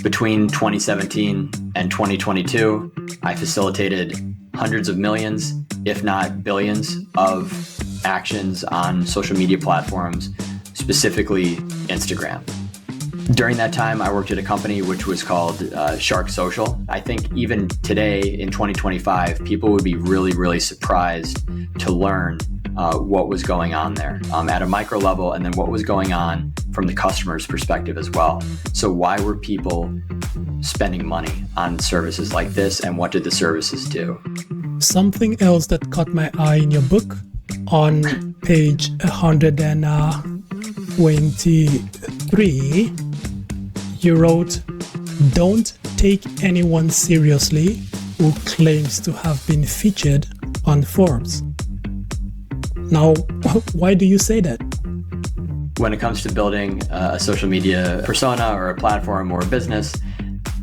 Between 2017 and 2022, I facilitated hundreds of millions, if not billions, of actions on social media platforms, specifically Instagram. During that time, I worked at a company which was called Shark Social. I think even today in 2025, people would be really surprised to learn what was going on there at a micro level, and then what was going on from the customer's perspective as well. So why were people spending money on services like this, and what did the services do? Something else that caught my eye in your book on page 123, you wrote, "Don't take anyone seriously who claims to have been featured on Forbes." Now, why do you say that? When it comes to building a social media persona or a platform or a business,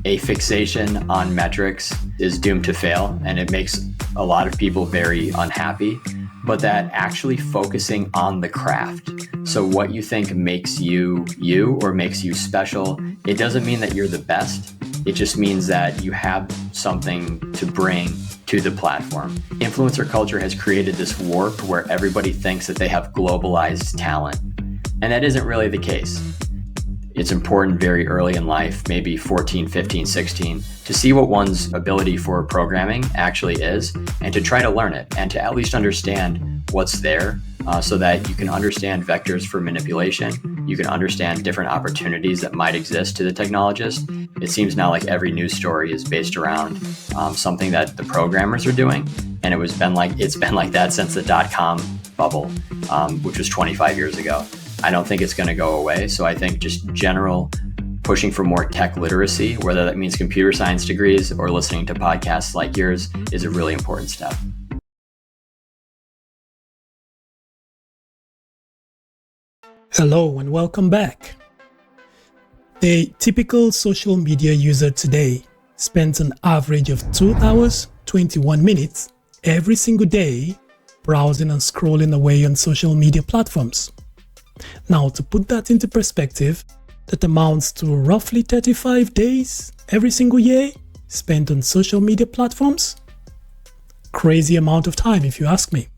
a fixation on metrics is doomed to fail, and it makes a lot of people very unhappy. But that actually focusing on the craft, so what you think makes you you or makes you special, it doesn't mean that you're the best. It just means that you have something to bring to the platform. Influencer culture has created this warp where everybody thinks that they have globalized talent, and that isn't really the case. It's important very early in life, maybe 14, 15, 16, to see what one's ability for programming actually is, and to try to learn it, and to at least understand what's there, so that you can understand vectors for manipulation. You can understand different opportunities that might exist to the technologist. It seems now like every news story is based around something that the programmers are doing, and it's been like that since the .com bubble, which was 25 years ago. I don't think it's going to go away. So I think just general pushing for more tech literacy, whether that means computer science degrees or listening to podcasts like yours, is a really important step. Hello and welcome back. The typical social media user today spends an average of 2 hours, 21 minutes every single day browsing and scrolling away on social media platforms. Now, to put that into perspective, that amounts to roughly 35 days every single year spent on social media platforms. Crazy amount of time, if you ask me.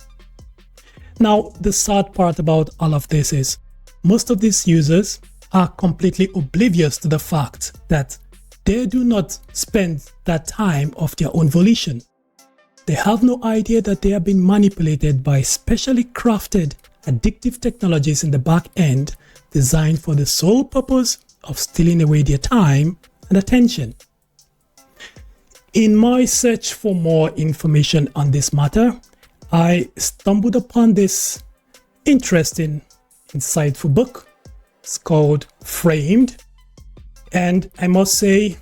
Now, the sad part about all of this is most of these users are completely oblivious to the fact that they do not spend that time of their own volition. They have no idea that they are being manipulated by specially crafted addictive technologies in the back end designed for the sole purpose of stealing away their time and attention. In my search for more information on this matter, I stumbled upon this interesting, insightful book. It's called Framed, and I must say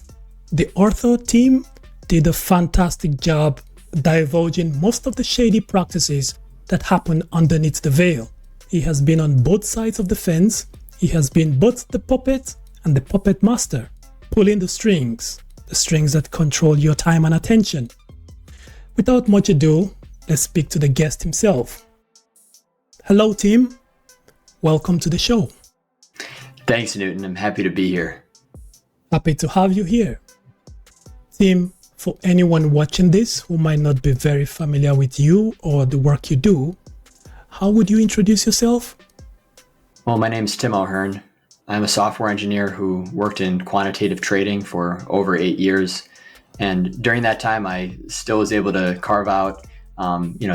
the author team did a fantastic job divulging most of the shady practices that happen underneath the veil. He has been on both sides of the fence. He has been both the puppet and the puppet master, pulling the strings that control your time and attention. Without much ado, let's speak to the guest himself. Hello, Tim. Welcome to the show. Thanks, Newton. I'm happy to be here. Happy to have you here. Tim, for anyone watching this who might not be very familiar with you or the work you do, how would you introduce yourself? Well, my name's Tim O'Hearn. I'm a software engineer who worked in quantitative trading for over 8 years. And during that time, I still was able to carve out,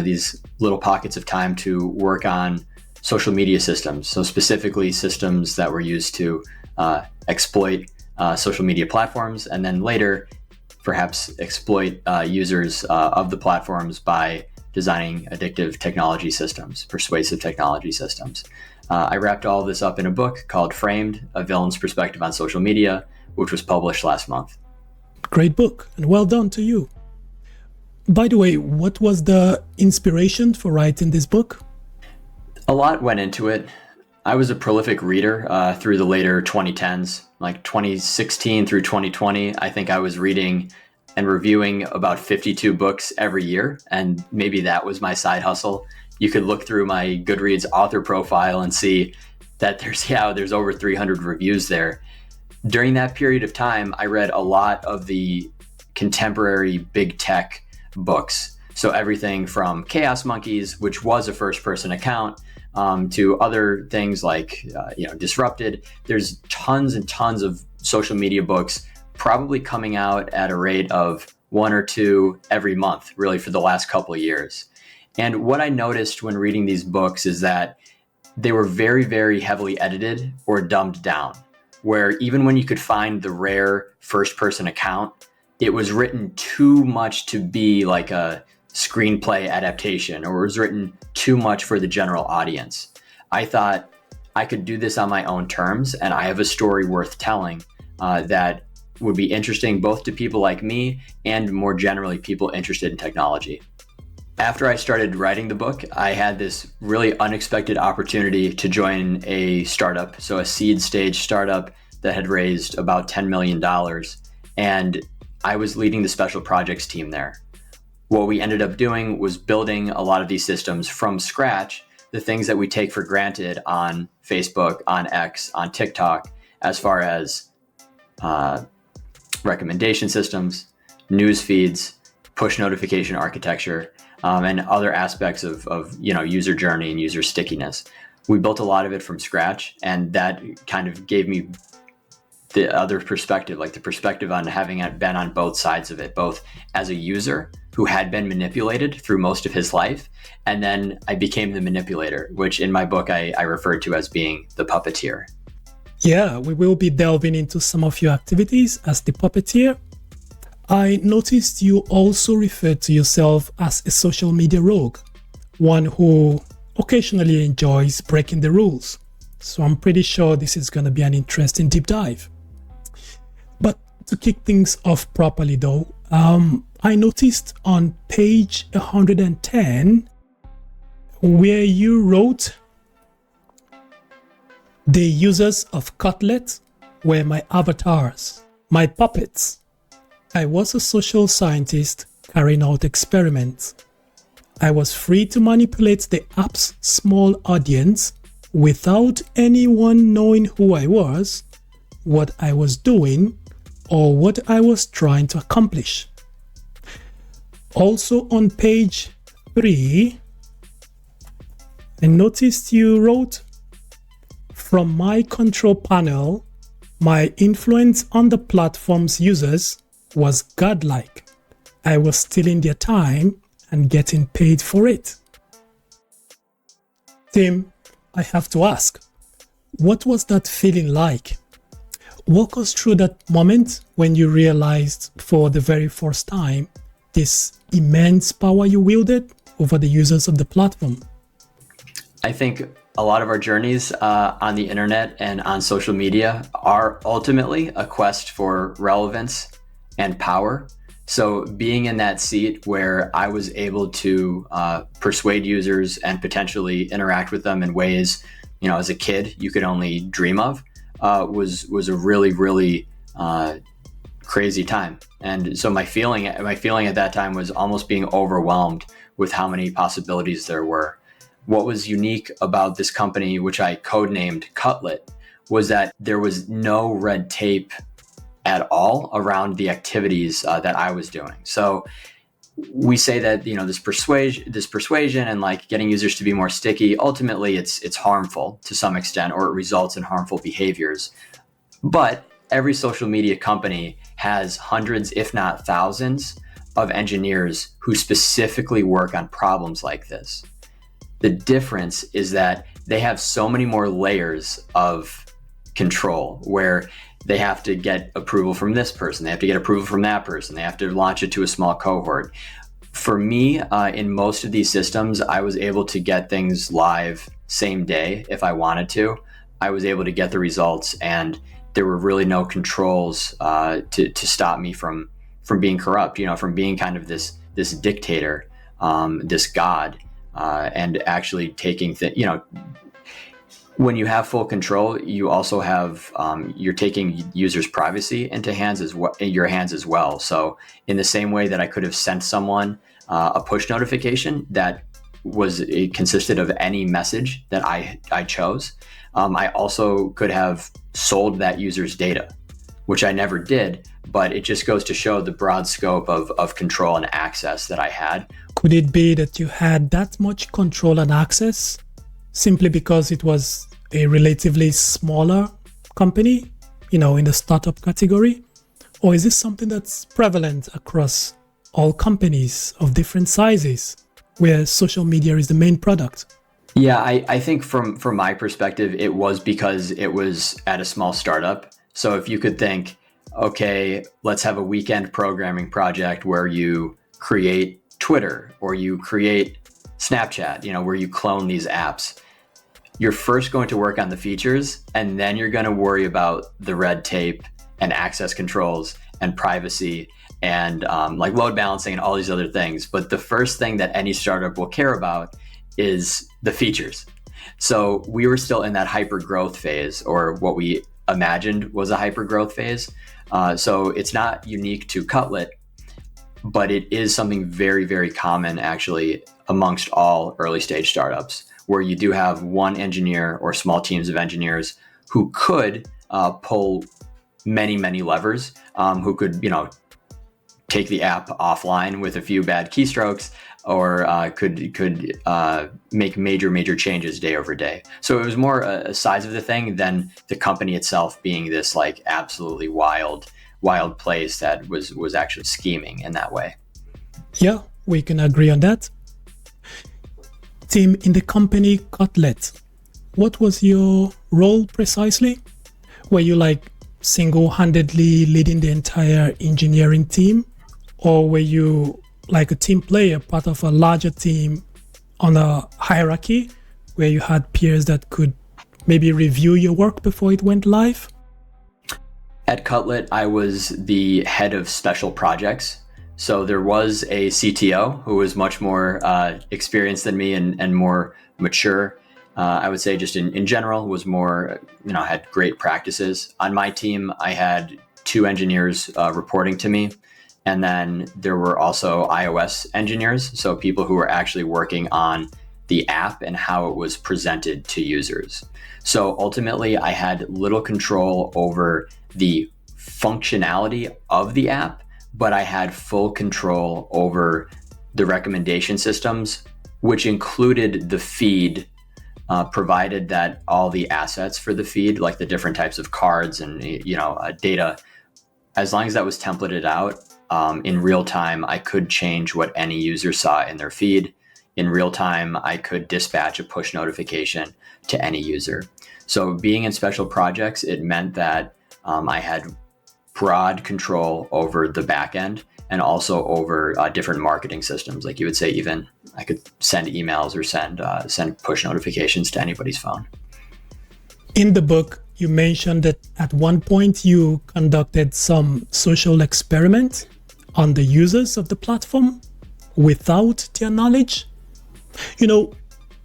these little pockets of time to work on social media systems. So specifically systems that were used to exploit social media platforms, and then later perhaps exploit users of the platforms by designing addictive technology systems, persuasive technology systems. I wrapped all of this up in a book called Framed, A Villain's Perspective on Social Media, which was published last month. Great book, and well done to you. By the way, what was the inspiration for writing this book? A lot went into it. I was a prolific reader through the later 2010s, like 2016 through 2020. I think I was reading and reviewing about 52 books every year, and maybe that was my side hustle. You could look through my Goodreads author profile and see that there's over 300 reviews there. During that period of time, I read a lot of the contemporary big tech books. So everything from Chaos Monkeys, which was a first-person account, to other things like Disrupted. There's tons and tons of social media books, probably coming out at a rate of 1 or 2 every month, really, for the last couple of years. And what I noticed when reading these books is that they were very, very heavily edited or dumbed down, where even when you could find the rare first-person account, it was written too much to be like a screenplay adaptation, or it was written too much for the general audience. I thought I could do this on my own terms, and I have a story worth telling that would be interesting both to people like me and more generally people interested in technology. After I started writing the book, I had this really unexpected opportunity to join a startup, so a seed stage startup that had raised about $10 million, and I was leading the special projects team there. What we ended up doing was building a lot of these systems from scratch, the things that we take for granted on Facebook, on X, on TikTok, as far as recommendation systems, news feeds, push notification architecture, and other aspects of user journey and user stickiness. We built a lot of it from scratch, and that kind of gave me the other perspective, like the perspective on having been on both sides of it, both as a user who had been manipulated through most of his life, and then I became the manipulator, which in my book I referred to as being the puppeteer. Yeah, we will be delving into some of your activities as the puppeteer. I noticed you also referred to yourself as a social media rogue, one who occasionally enjoys breaking the rules. So I'm pretty sure this is going to be an interesting deep dive. But to kick things off properly though, I noticed on page 110 where you wrote, "The users of Clout were my avatars, my puppets. I was a social scientist carrying out experiments. I was free to manipulate the app's small audience without anyone knowing who I was, what I was doing, or what I was trying to accomplish." Also on page 3, I noticed you wrote, "From my control panel, my influence on the platform's users was godlike. I was stealing their time and getting paid for it." Tim, I have to ask, what was that feeling like? Walk us through that moment when you realized for the very first time this immense power you wielded over the users of the platform. I think a lot of our journeys on the internet and on social media are ultimately a quest for relevance and power. So being in that seat where I was able to persuade users and potentially interact with them in ways, as a kid, you could only dream of, was a really, really crazy time. And so my feeling at that time was almost being overwhelmed with how many possibilities there were. What was unique about this company, which I codenamed Clout, was that there was no red tape at all around the activities that I was doing. So we say that this persuasion and like getting users to be more sticky, ultimately it's harmful to some extent, or it results in harmful behaviors. But every social media company has hundreds, if not thousands, of engineers who specifically work on problems like this. The difference is that they have so many more layers of control, where they have to get approval from this person, they have to get approval from that person, they have to launch it to a small cohort. For me, in most of these systems, I was able to get things live same day if I wanted to. I was able to get the results, and there were really no controls to stop me from being corrupt, from being kind of this dictator, this god, and actually taking when you have full control, you also have you're taking users' privacy into your hands as well. So in the same way that I could have sent someone a push notification that it consisted of any message that I chose, I also could have sold that user's data. which I never did, but it just goes to show the broad scope of control and access that I had. Could it be that you had that much control and access simply because it was a relatively smaller company, in the startup category? Or is this something that's prevalent across all companies of different sizes where social media is the main product? Yeah, I think from my perspective, it was because it was at a small startup. So if you could think, okay, let's have a weekend programming project where you create Twitter or you create Snapchat, where you clone these apps. You're first going to work on the features, and then you're going to worry about the red tape and access controls and privacy and like load balancing and all these other things. But the first thing that any startup will care about is the features. So we were still in that hyper growth phase, or what we imagined was a hyper growth phase. So it's not unique to Cutlet, but it is something very, very common actually amongst all early stage startups, where you do have one engineer or small teams of engineers who could pull many, many levers, who could, take the app offline with a few bad keystrokes, or could make major changes day over day. So it was more a size of the thing than the company itself being this like absolutely wild place that was actually scheming in that way. Yeah, we can agree on that. Tim, in the company Cutlet, what was your role precisely? Were you like single-handedly leading the entire engineering team, or were you like a team player, part of a larger team on a hierarchy where you had peers that could maybe review your work before it went live? At Cutlet, I was the head of special projects. So there was a CTO who was much more experienced than me and more mature. I would say just in general was more, had great practices. On my team, I had 2 engineers reporting to me. And then there were also iOS engineers, so people who were actually working on the app and how it was presented to users. So ultimately, I had little control over the functionality of the app, but I had full control over the recommendation systems, which included the feed, provided that all the assets for the feed, like the different types of cards and data, as long as that was templated out, in real time, I could change what any user saw in their feed. In real time, I could dispatch a push notification to any user. So being in special projects, it meant that I had broad control over the back end and also over different marketing systems. Like you would say, even I could send emails or send push notifications to anybody's phone. In the book, you mentioned that at one point you conducted some social experiment on the users of the platform without their knowledge.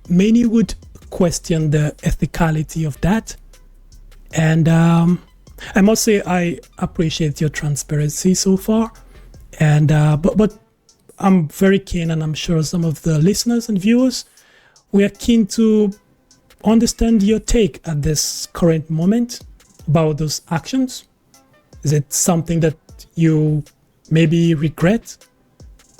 Many would question the ethicality of that. And I must say I appreciate your transparency so far. And but I'm very keen, and I'm sure some of the listeners and viewers, we are keen to understand your take at this current moment about those actions. Is it something that you maybe regret,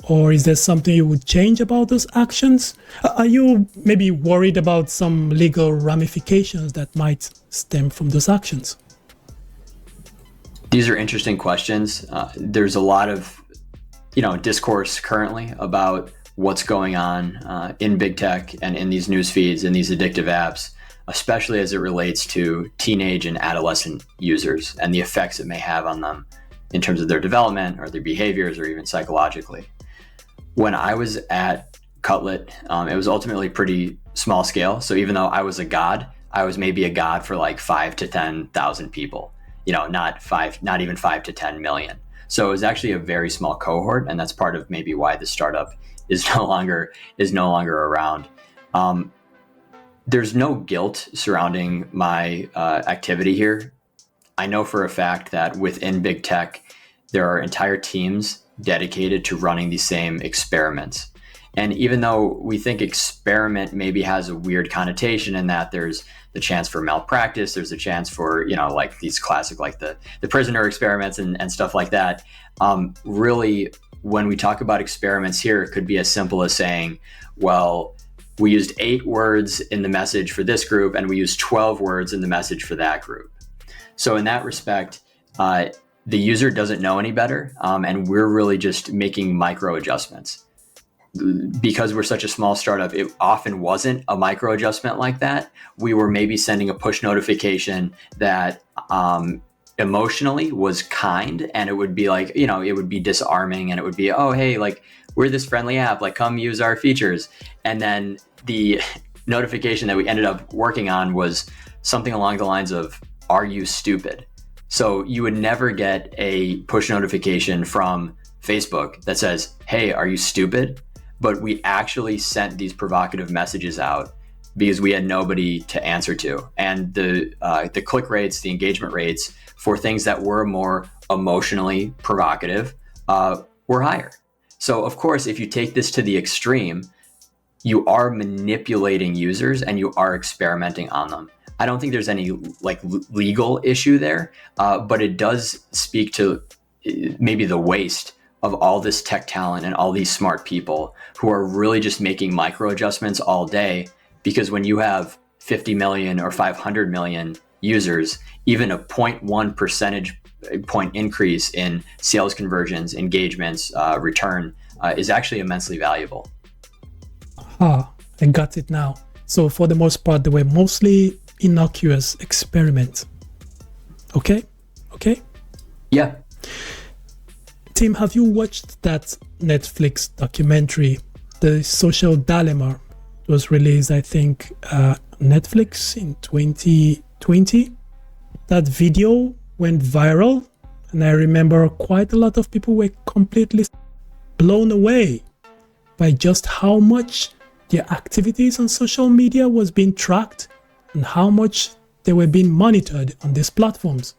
or is there something you would change about those actions? Are you maybe worried about some legal ramifications that might stem from those actions? These are interesting questions. There's a lot of discourse currently about what's going on in big tech and in these news feeds and these addictive apps, especially as it relates to teenage and adolescent users and the effects it may have on them in terms of their development or their behaviors or even psychologically. When I was at Cutlet, it was ultimately pretty small scale. So even though I was a god, I was maybe a god for like 5 to 10,000 people, not even 5 to 10 million. So it was actually a very small cohort, and that's part of maybe why the startup is no longer around. There's no guilt surrounding my activity here. I know for a fact that within big tech, there are entire teams dedicated to running these same experiments. And even though we think experiment maybe has a weird connotation in that there's the chance for malpractice, there's a chance for, like these classic, like the prisoner experiments and stuff like that. Really, when we talk about experiments here, it could be as simple as saying, well, we used 8 words in the message for this group and we used 12 words in the message for that group. So in that respect, the user doesn't know any better, and we're really just making micro adjustments. Because we're such a small startup, it often wasn't a micro adjustment like that. We were maybe sending a push notification that emotionally was kind, and it would be like, it would be disarming, and it would be, oh, hey, like, we're this friendly app, like, come use our features. And then the notification that we ended up working on was something along the lines of, are you stupid? So you would never get a push notification from Facebook that says, hey, are you stupid? But we actually sent these provocative messages out because we had nobody to answer to. And the click rates, the engagement rates for things that were more emotionally provocative were higher. So of course, if you take this to the extreme, you are manipulating users and you are experimenting on them. I don't think there's any legal issue there, but it does speak to maybe the waste of all this tech talent and all these smart people who are really just making micro adjustments all day. Because when you have 50 million or 500 million users, even a 0.1 percentage point increase in sales conversions, engagements, return is actually immensely valuable. I got it now. So for the most part, they were mostly innocuous experiments. Okay? Yeah. Tim, have you watched that Netflix documentary, The Social Dilemma? It was released, I think, Netflix in 2020. That video went viral, and I remember quite a lot of people were completely blown away by just how much their activities on social media was being tracked and how much they were being monitored on these platforms.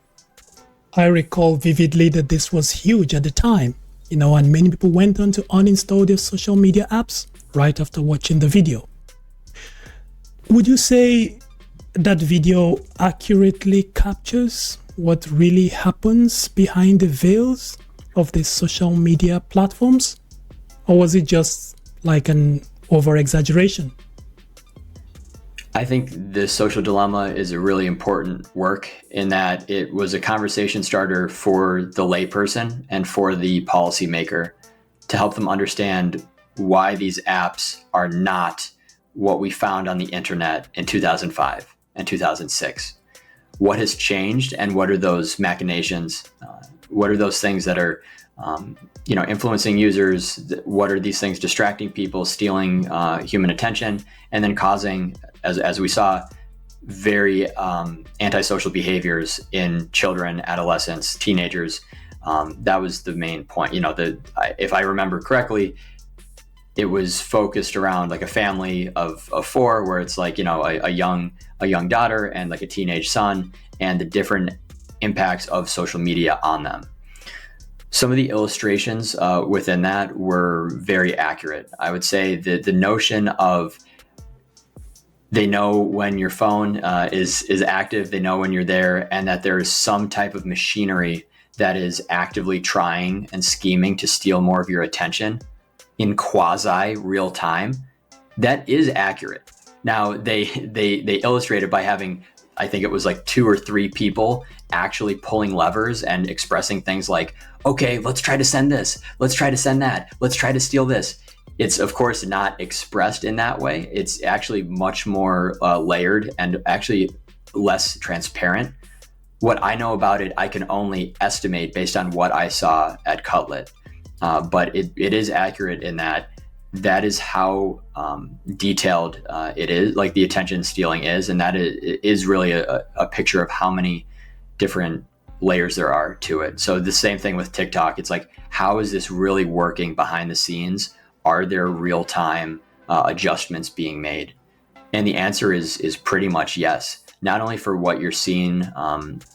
I recall vividly that this was huge at the time, and many people went on to uninstall their social media apps right after watching the video. Would you say that video accurately captures what really happens behind the veils of these social media platforms? Or was it just like an over-exaggeration? I think the Social Dilemma is a really important work in that it was a conversation starter for the layperson and for the policymaker to help them understand why these apps are not what we found on the internet in 2005 and 2006. What has changed, and what are those machinations? What are those things that are influencing users? What are these things distracting people, stealing human attention, and then causing, as we saw, very antisocial behaviors in children, adolescents, teenagers? That was the main point. If I remember correctly, it was focused around like a family of 4, where it's like, a young daughter and like a teenage son, and the different impacts of social media on them. Some of the illustrations within that were very accurate. I would say that the notion of they know when your phone is active, they know when you're there, and that there is some type of machinery that is actively trying and scheming to steal more of your attention in quasi real time, that is accurate. Now they illustrate it by having, I think it was like 2 or 3 people actually pulling levers and expressing things like, okay, let's try to send this, let's try to send that, let's try to steal this. It's of course not expressed in that way. It's actually much more layered and actually less transparent. What I know about it, I can only estimate based on what I saw at Clout. But it is accurate in that is how detailed it is, like the attention stealing is, and that is really a picture of how many different layers there are to it. So the same thing with TikTok. It's like, how is this really working behind the scenes? Are there real-time adjustments being made? And the answer is pretty much yes. Not only for what you're seeing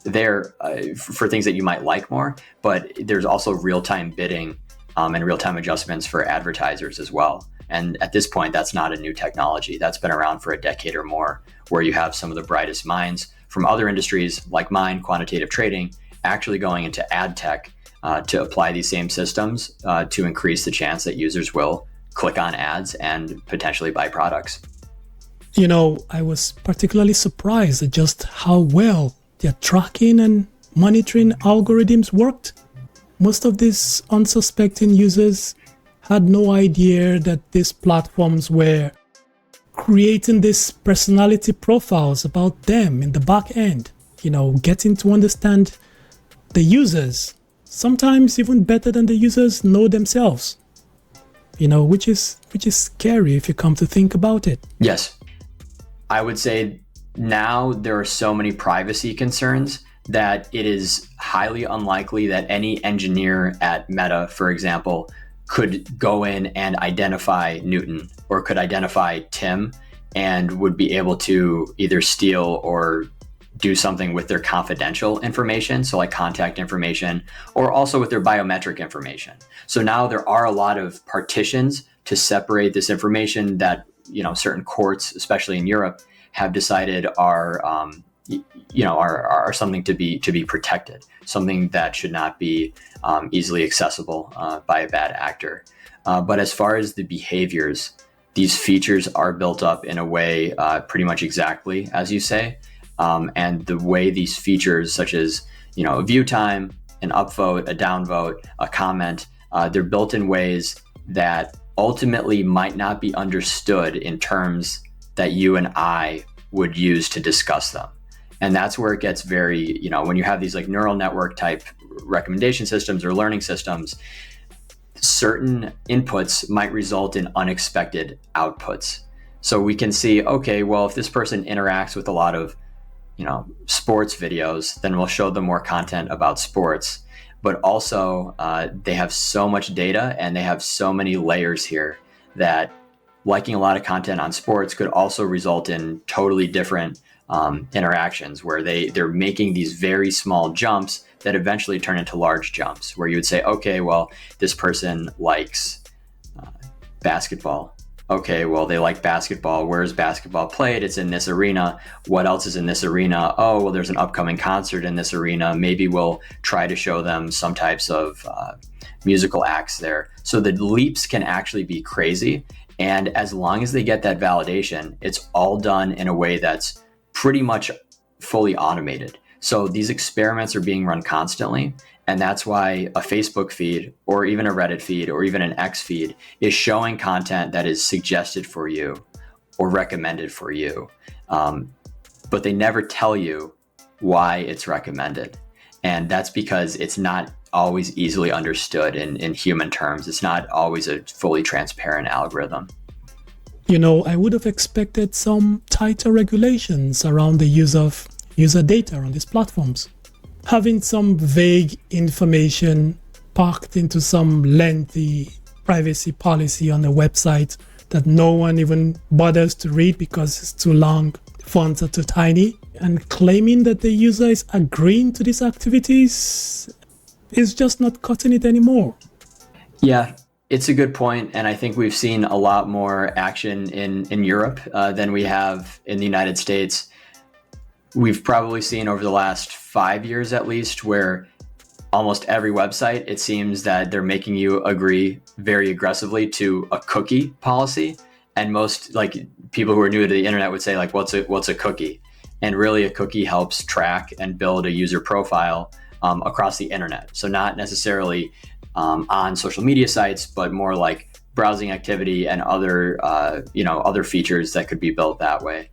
there, for things that you might like more, but there's also real-time bidding and real-time adjustments for advertisers as well. And at this point, that's not a new technology. That's been around for a decade or more, where you have some of the brightest minds from other industries like mine, quantitative trading, actually going into ad tech to apply these same systems to increase the chance that users will click on ads and potentially buy products. I was particularly surprised at just how well their tracking and monitoring algorithms worked. Most of these unsuspecting users had no idea that these platforms were creating these personality profiles about them in the back end, getting to understand the users, sometimes even better than the users know themselves, which is scary if you come to think about it. Yes. I would say now there are so many privacy concerns that it is highly unlikely that any engineer at Meta, for example, could go in and identify Newton or could identify Tim and would be able to either steal or do something with their confidential information, so like contact information, or also with their biometric information. So now there are a lot of partitions to separate this information that certain courts, especially in Europe, have decided are something to be protected, something that should not be easily accessible by a bad actor. But as far as the behaviors, these features are built up in a way pretty much exactly as you say. And the way these features, such as a view time, an upvote, a downvote, a comment, they're built in ways that ultimately might not be understood in terms that you and I would use to discuss them. And that's where it gets very, when you have these like neural network type recommendation systems or learning systems, certain inputs might result in unexpected outputs. So we can see, okay, well, if this person interacts with a lot of, sports videos, then we'll show them more content about sports. But also they have so much data and they have so many layers here that liking a lot of content on sports could also result in totally different interactions where they're making these very small jumps that eventually turn into large jumps, where you would say, okay, well, this person likes basketball. Okay, well, they like basketball. Where is basketball played? It's in this arena. What else is in this arena? Oh, well, there's an upcoming concert in this arena. Maybe we'll try to show them some types of musical acts there. So the leaps can actually be crazy. And as long as they get that validation, it's all done in a way that's pretty much fully automated. So these experiments are being run constantly. And that's why a Facebook feed or even a Reddit feed or even an X feed is showing content that is suggested for you or recommended for you. But they never tell you why it's recommended. And that's because it's not always easily understood in human terms. It's not always a fully transparent algorithm. I would have expected some tighter regulations around the use of user data on these platforms. Having some vague information packed into some lengthy privacy policy on a website that no one even bothers to read because it's too long, fonts are too tiny, and claiming that the user is agreeing to these activities is just not cutting it anymore. Yeah, it's a good point. And I think we've seen a lot more action in Europe than we have in the United States. We've probably seen over the last 5 years at least, where almost every website, it seems that they're making you agree very aggressively to a cookie policy. And most people who are new to the internet would say what's a cookie? And really a cookie helps track and build a user profile across the internet. So not necessarily on social media sites, but more like browsing activity and other features that could be built that way.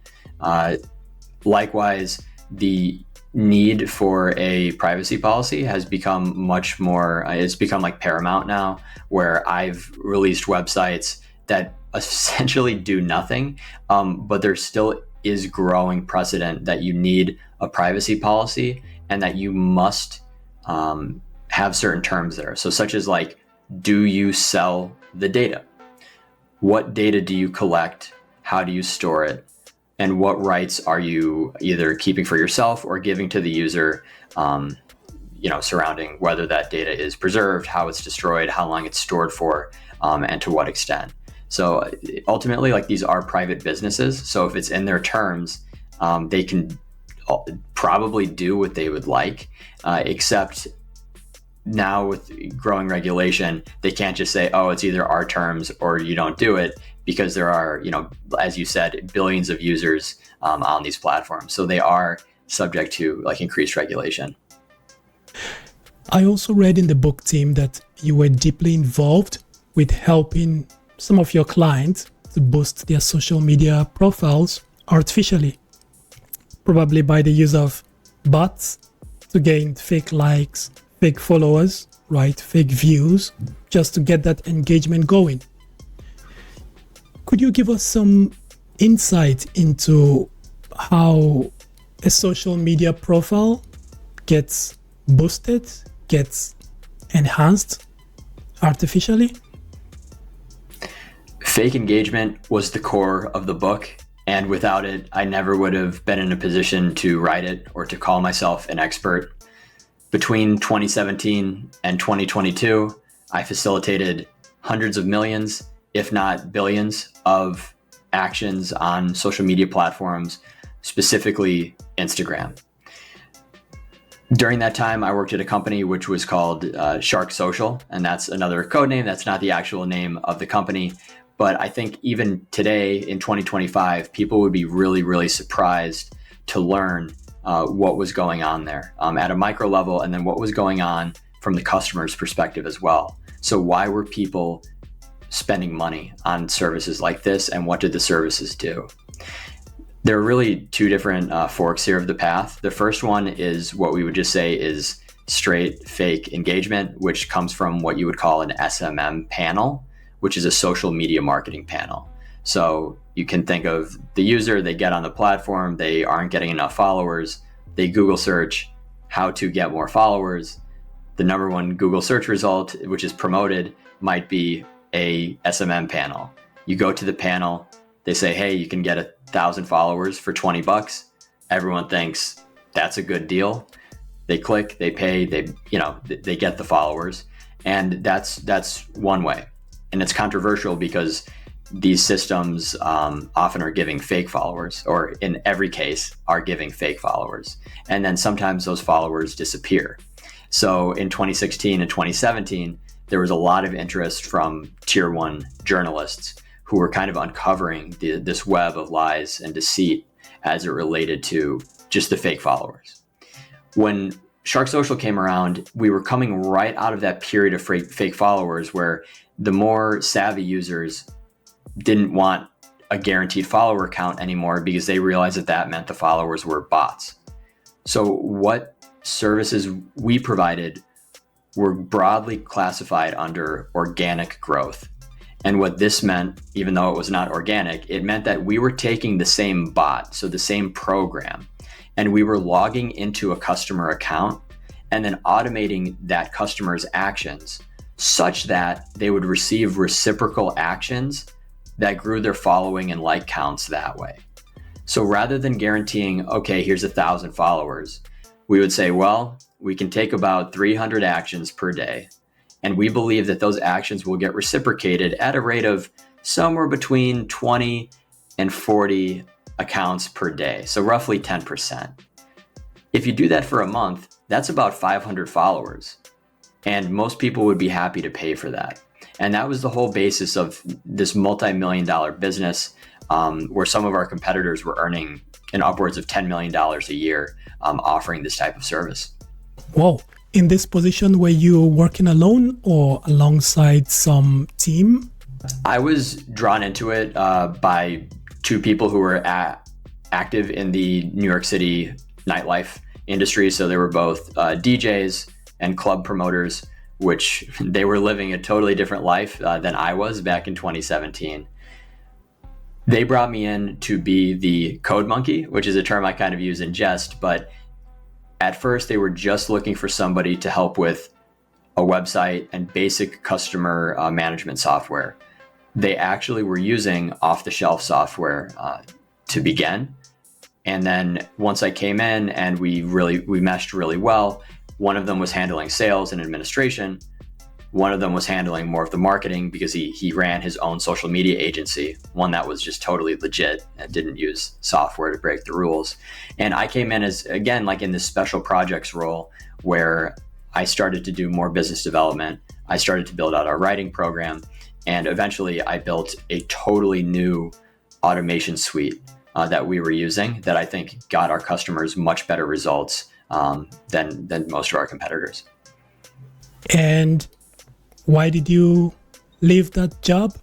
Likewise, the need for a privacy policy has become much more, it's become like paramount now, where I've released websites that essentially do nothing, but there still is growing precedent that you need a privacy policy and that you must have certain terms there. So such as do you sell the data? What data do you collect? How do you store it? And what rights are you either keeping for yourself or giving to the user, surrounding whether that data is preserved, how it's destroyed, how long it's stored for, and to what extent. So ultimately, like, these are private businesses. So if it's in their terms, they can probably do what they would like, except now with growing regulation, they can't just say, oh, it's either our terms or you don't do it, because there are, as you said, billions of users on these platforms. So they are subject to like increased regulation. I also read in the book, Tim, that you were deeply involved with helping some of your clients to boost their social media profiles artificially, probably by the use of bots to gain fake likes, fake followers, right? Fake views, just to get that engagement going. Could you give us some insight into how a social media profile gets boosted, gets enhanced artificially? Fake engagement was the core of the book, and without it, I never would have been in a position to write it or to call myself an expert. Between 2017 and 2022, I facilitated hundreds of millions, if not billions, of actions on social media platforms, specifically Instagram. During that time, I worked at a company which was called Shark Social, and that's another code name. That's not the actual name of the company. But I think even today in 2025, people would be really, really surprised to learn what was going on there at a micro level, and then what was going on from the customer's perspective as well. So why were people spending money on services like this, and what did the services do? There are really two different forks here of the path. The first one is what we would just say is straight fake engagement, which comes from what you would call an SMM panel, which is a social media marketing panel. So you can think of the user, they get on the platform, they aren't getting enough followers, they Google search how to get more followers. The number one Google search result, which is promoted, might be a SMM panel. You go to the panel, they say, hey, you can get 1,000 followers for $20. Everyone thinks that's a good deal. They click, they pay, they get the followers. And that's one way. And it's controversial because these systems often are giving fake followers, or in every case are giving fake followers. And then sometimes those followers disappear. So in 2016 and 2017, there was a lot of interest from tier one journalists who were kind of uncovering this web of lies and deceit as it related to just the fake followers. When Shark Social came around, we were coming right out of that period of fake followers where the more savvy users didn't want a guaranteed follower count anymore because they realized that meant the followers were bots. So what services we provided were broadly classified under organic growth. And what this meant, even though it was not organic, it meant that we were taking the same bot, so the same program, and we were logging into a customer account and then automating that customer's actions such that they would receive reciprocal actions that grew their following and like counts that way. So rather than guaranteeing, okay, here's 1,000 followers, we would say, well, we can take about 300 actions per day. And we believe that those actions will get reciprocated at a rate of somewhere between 20 and 40 accounts per day. So roughly 10%. If you do that for a month, that's about 500 followers. And most people would be happy to pay for that. And that was the whole basis of this multi-million-dollar business, where some of our competitors were earning in upwards of $10 million a year offering this type of service. Whoa. In this position, were you working alone or alongside some team? I was drawn into it by two people who were active in the New York City nightlife industry. So they were both DJs and club promoters, which they were living a totally different life than I was back in 2017. They brought me in to be the code monkey, which is a term I kind of use in jest, but at first they were just looking for somebody to help with a website and basic customer management software. They actually were using off-the-shelf software to begin. And then once I came in and we meshed really well, one of them was handling sales and administration. One of them was handling more of the marketing because he ran his own social media agency, one that was just totally legit and didn't use software to break the rules. And I came in as, again, like in this special projects role where I started to do more business development. I started to build out our writing program. And eventually I built a totally new automation suite that we were using that I think got our customers much better results than most of our competitors. And why did you leave that job,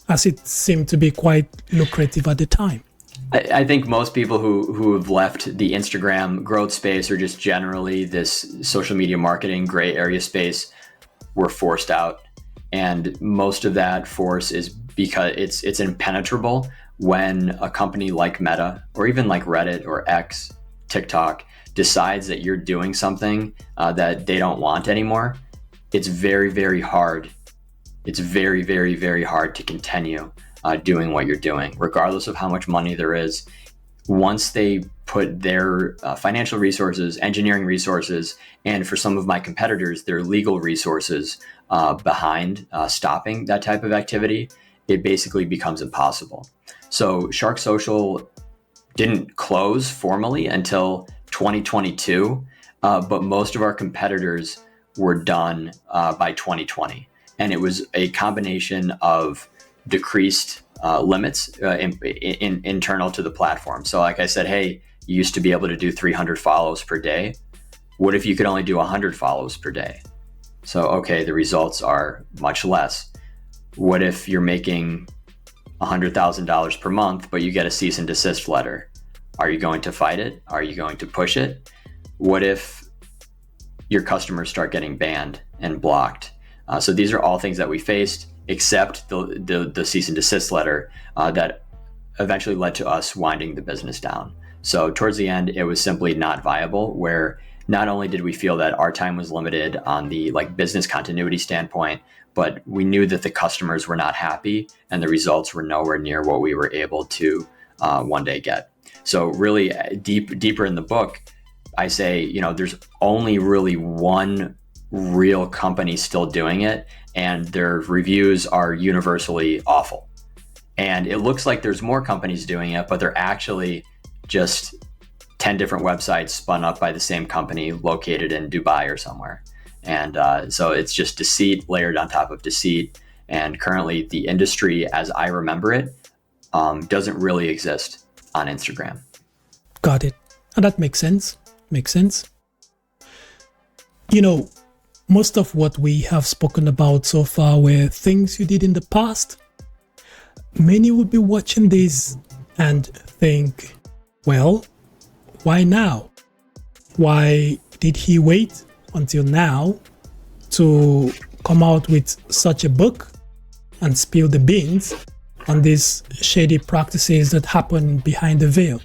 as it seemed to be quite lucrative at the time? I think most people who have left the Instagram growth space or just generally this social media marketing gray area space were forced out. And most of that force is because it's impenetrable when a company like Meta or even like Reddit or X, TikTok decides that you're doing something that they don't want anymore. It's very, very hard. It's very, very, very hard to continue doing what you're doing, regardless of how much money there is. Once they put their financial resources, engineering resources, and for some of my competitors, their legal resources behind stopping that type of activity, it basically becomes impossible. So Shark Social didn't close formally until 2022, but most of our competitors were done by 2020. And it was a combination of decreased limits internal to the platform. So like I said, hey, you used to be able to do 300 follows per day. What if you could only do 100 follows per day? So, okay, the results are much less. What if you're making $100,000 per month, but you get a cease and desist letter? Are you going to fight it? Are you going to push it? What if your customers start getting banned and blocked? So these are all things that we faced, except the cease and desist letter that eventually led to us winding the business down. So towards the end, it was simply not viable, where not only did we feel that our time was limited on the business continuity standpoint, but we knew that the customers were not happy and the results were nowhere near what we were able to one day get. So really deeper in the book, I say, there's only really one real company still doing it, and their reviews are universally awful. And it looks like there's more companies doing it, but they're actually just 10 different websites spun up by the same company located in Dubai or somewhere. And so it's just deceit layered on top of deceit. And currently the industry, as I remember it, doesn't really exist on Instagram. Got it. And that makes sense. Makes sense. Most of what we have spoken about so far were things you did in the past. Many would be watching this and think, well, why now? Why did he wait until now to come out with such a book and spill the beans on these shady practices that happen behind the veil?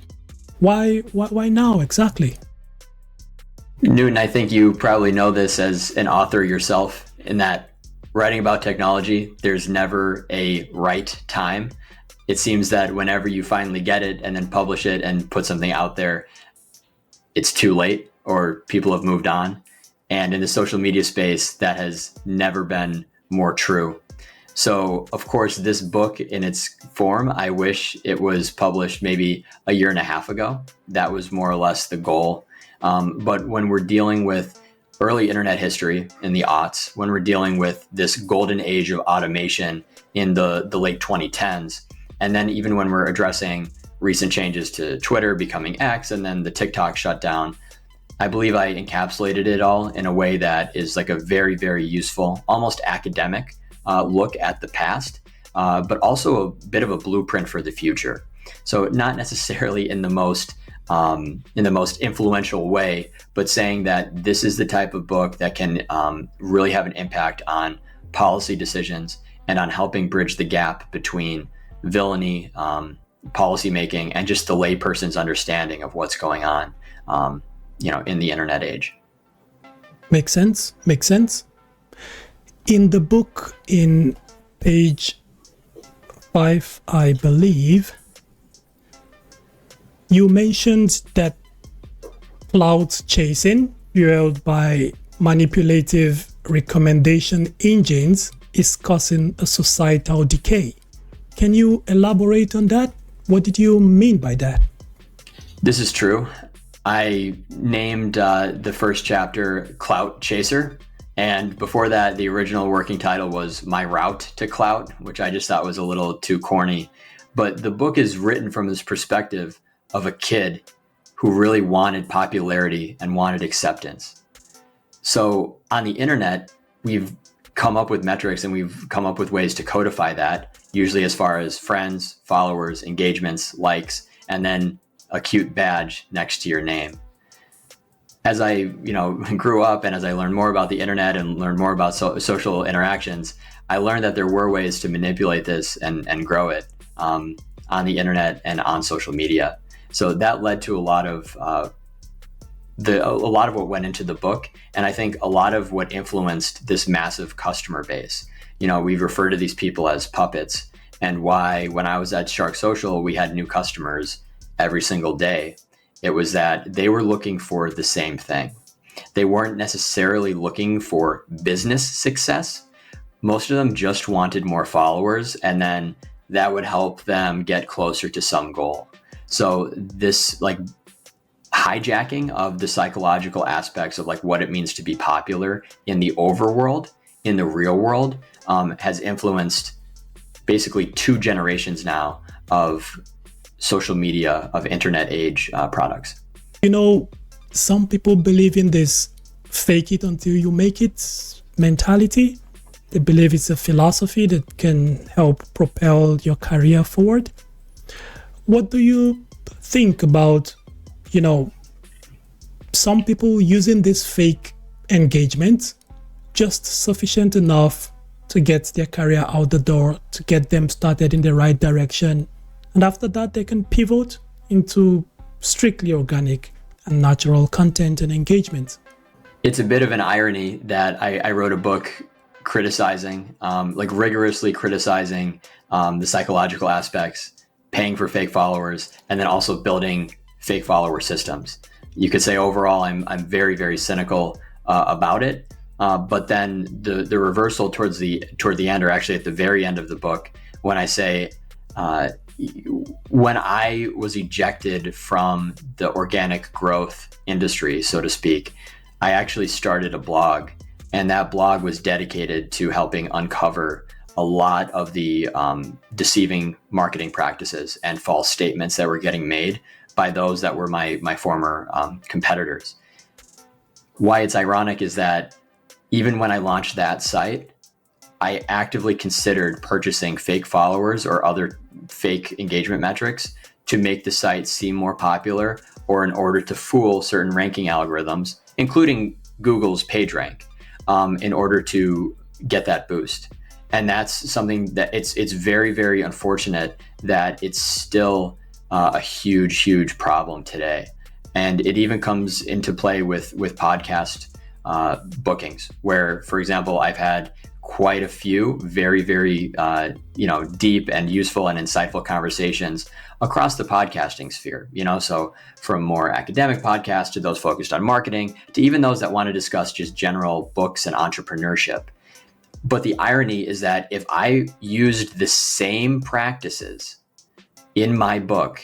Why now exactly? Newton, I think you probably know this as an author yourself, in that writing about technology, there's never a right time. It seems that whenever you finally get it and then publish it and put something out there, it's too late or people have moved on. And in the social media space, that has never been more true. So, of course, this book in its form, I wish it was published maybe a year and a half ago. That was more or less the goal. But when we're dealing with early internet history in the aughts, when we're dealing with this golden age of automation in the late 2010s, and then even when we're addressing recent changes to Twitter becoming X and then the TikTok shutdown, I believe I encapsulated it all in a way that is like a very, very useful, almost academic look at the past, but also a bit of a blueprint for the future. So not necessarily in the most influential way, but saying that this is the type of book that can really have an impact on policy decisions and on helping bridge the gap between villainy, policy making, and just the layperson's understanding of what's going on, in the internet age. Makes sense. Makes sense. In the book, in page 5, I believe, you mentioned that clout chasing, fueled by manipulative recommendation engines is causing a societal decay. Can you elaborate on that? What did you mean by that? This is true. I named the first chapter Clout Chaser. And before that, the original working title was My Route to Clout, which I just thought was a little too corny. But the book is written from this perspective of a kid who really wanted popularity and wanted acceptance. So on the internet, we've come up with metrics and we've come up with ways to codify that, usually as far as friends, followers, engagements, likes, and then a cute badge next to your name. As I, grew up and as I learned more about the internet and learned more about social interactions, I learned that there were ways to manipulate this and grow it on the internet and on social media. So that led to a lot of what went into the book, and I think a lot of what influenced this massive customer base. We refer to these people as puppets, and why when I was at Shark Social, we had new customers every single day. It was that they were looking for the same thing. They weren't necessarily looking for business success. Most of them just wanted more followers, and then that would help them get closer to some goal. So this hijacking of the psychological aspects of what it means to be popular in the overworld, in the real world, has influenced basically 2 generations now of social media, of internet age products. Some people believe in this fake it until you make it mentality. They believe it's a philosophy that can help propel your career forward. What do you think about, some people using this fake engagement just sufficient enough to get their career out the door, to get them started in the right direction? And after that, they can pivot into strictly organic and natural content and engagement. It's a bit of an irony that I wrote a book criticizing, rigorously criticizing the psychological aspects, paying for fake followers, and then also building fake follower systems. You could say overall, I'm very, very cynical about it. But then the reversal toward the end, or actually at the very end of the book, when I say, when I was ejected from the organic growth industry, so to speak, I actually started a blog, and that blog was dedicated to helping uncover a lot of the deceiving marketing practices and false statements that were getting made by those that were my former competitors. Why it's ironic is that even when I launched that site, I actively considered purchasing fake followers or other fake engagement metrics to make the site seem more popular, or in order to fool certain ranking algorithms, including Google's PageRank, in order to get that boost. And that's something that it's very, very unfortunate that it's still a huge, huge problem today. And it even comes into play with podcast bookings, where, for example, I've had quite a few very, very deep and useful and insightful conversations across the podcasting sphere. So from more academic podcasts to those focused on marketing, to even those that want to discuss just general books and entrepreneurship. But the irony is that if I used the same practices in my book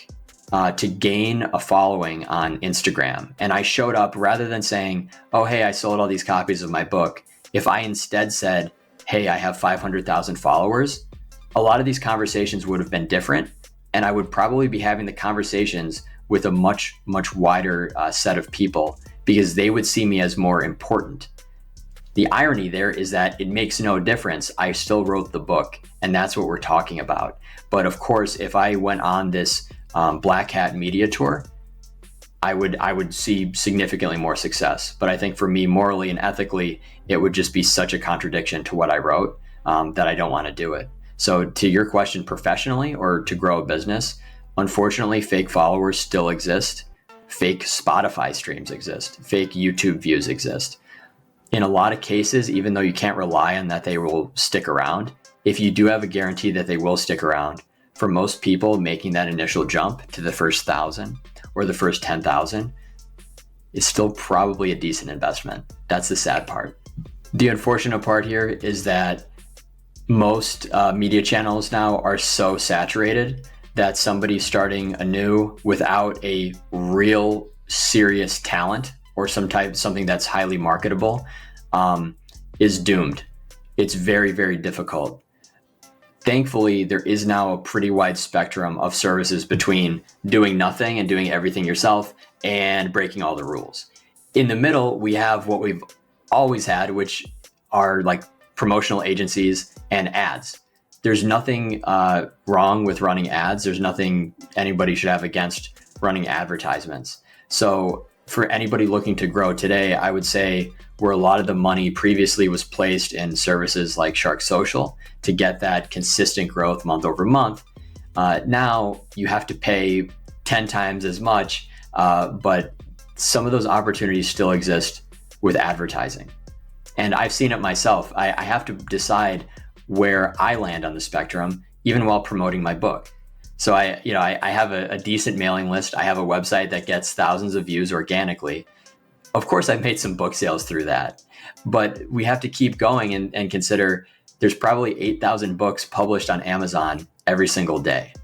to gain a following on Instagram, and I showed up rather than saying, oh, hey, I sold all these copies of my book, if I instead said, hey, I have 500,000 followers, a lot of these conversations would have been different. And I would probably be having the conversations with a much, much wider set of people, because they would see me as more important. The irony there is that it makes no difference. I still wrote the book, and that's what we're talking about. But of course, if I went on this black hat media tour, I would see significantly more success. But I think for me, morally and ethically, it would just be such a contradiction to what I wrote that I don't want to do it. So to your question, professionally or to grow a business, unfortunately, fake followers still exist. Fake Spotify streams exist. Fake YouTube views exist. In a lot of cases, even though you can't rely on that they will stick around, if you do have a guarantee that they will stick around, for most people, making that initial jump to the first 1,000 or the first 10,000 is still probably a decent investment. That's the sad part. The unfortunate part here is that most media channels now are so saturated that somebody starting anew without a real serious talent or something that's highly marketable is doomed. It's very, very difficult. Thankfully, there is now a pretty wide spectrum of services between doing nothing and doing everything yourself and breaking all the rules. In the middle, we have what we've always had, which are like promotional agencies and ads. There's nothing wrong with running ads. There's nothing anybody should have against running advertisements. So for anybody looking to grow today, I would say where a lot of the money previously was placed in services like Shark Social to get that consistent growth month over month, now you have to pay 10 times as much, but some of those opportunities still exist with advertising. And I've seen it myself. I have to decide where I land on the spectrum, even while promoting my book. So I have a decent mailing list. I have a website that gets thousands of views organically. Of course, I've made some book sales through that, but we have to keep going and consider there's probably 8,000 books published on Amazon every single day.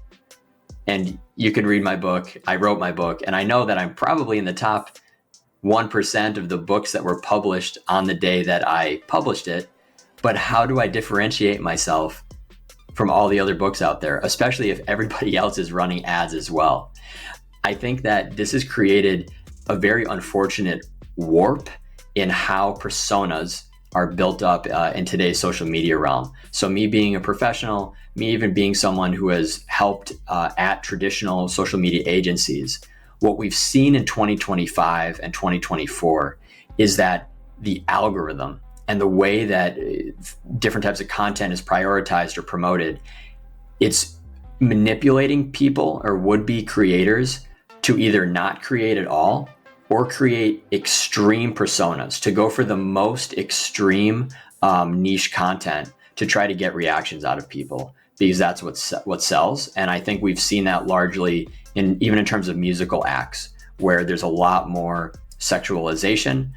And you can read my book. I wrote my book, and I know that I'm probably in the top 1% of the books that were published on the day that I published it. But how do I differentiate myself from all the other books out there, especially if everybody else is running ads as well? I think that this has created a very unfortunate warp in how personas are built up in today's social media realm. So me being a professional, me even being someone who has helped at traditional social media agencies, what we've seen in 2025 and 2024 is that the algorithm and the way that different types of content is prioritized or promoted, it's manipulating people or would-be creators to either not create at all or create extreme personas, to go for the most extreme niche content to try to get reactions out of people, because that's what sells. And I think we've seen that largely even in terms of musical acts, where there's a lot more sexualization.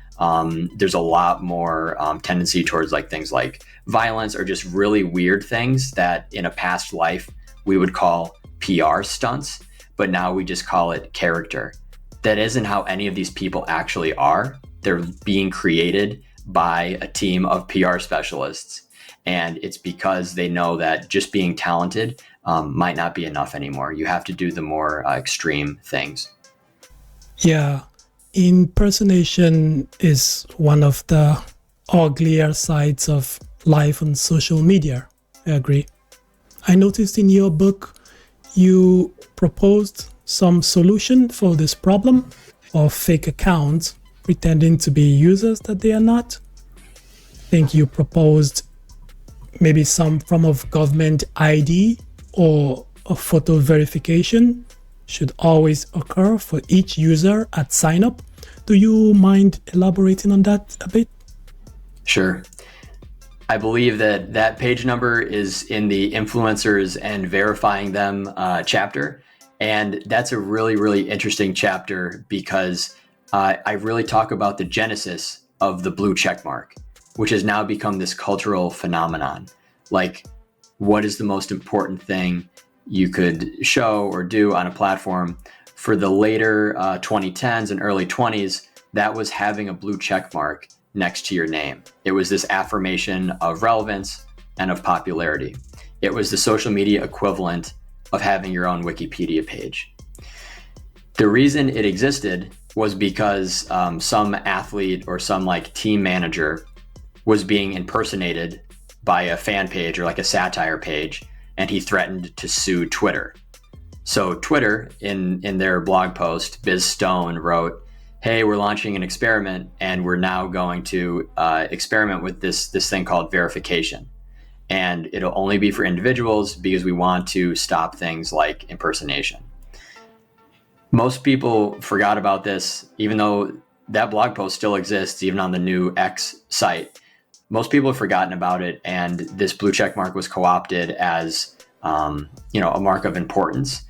There's a lot more tendency towards like things like violence or just really weird things that in a past life we would call PR stunts, but now we just call it character. That isn't how any of these people actually are. They're being created by a team of PR specialists. And it's because they know that just being talented might not be enough anymore. You have to do the more extreme things. Yeah, impersonation is one of the uglier sides of life on social media. I agree. I noticed in your book, you proposed some solution for this problem of fake accounts pretending to be users that they are not. I think you proposed maybe some form of government ID or a photo verification should always occur for each user at sign up. Do you mind elaborating on that a bit? Sure. I believe that page number is in the influencers and verifying them chapter. And that's a really, really interesting chapter because I really talk about the genesis of the blue check mark, which has now become this cultural phenomenon. Like, what is the most important thing you could show or do on a platform? For the later 2010s and early 20s, that was having a blue check mark next to your name. It was this affirmation of relevance and of popularity. It was the social media equivalent of having your own Wikipedia page. The reason it existed was because some athlete or some like team manager was being impersonated by a fan page or like a satire page, and he threatened to sue Twitter. So Twitter, in their blog post, Biz Stone wrote, "Hey, we're launching an experiment, and we're now going to experiment with this thing called verification. And it'll only be for individuals because we want to stop things like impersonation." Most people forgot about this, even though that blog post still exists, even on the new X site. Most people have forgotten about it, and this blue check mark was co-opted as a mark of importance,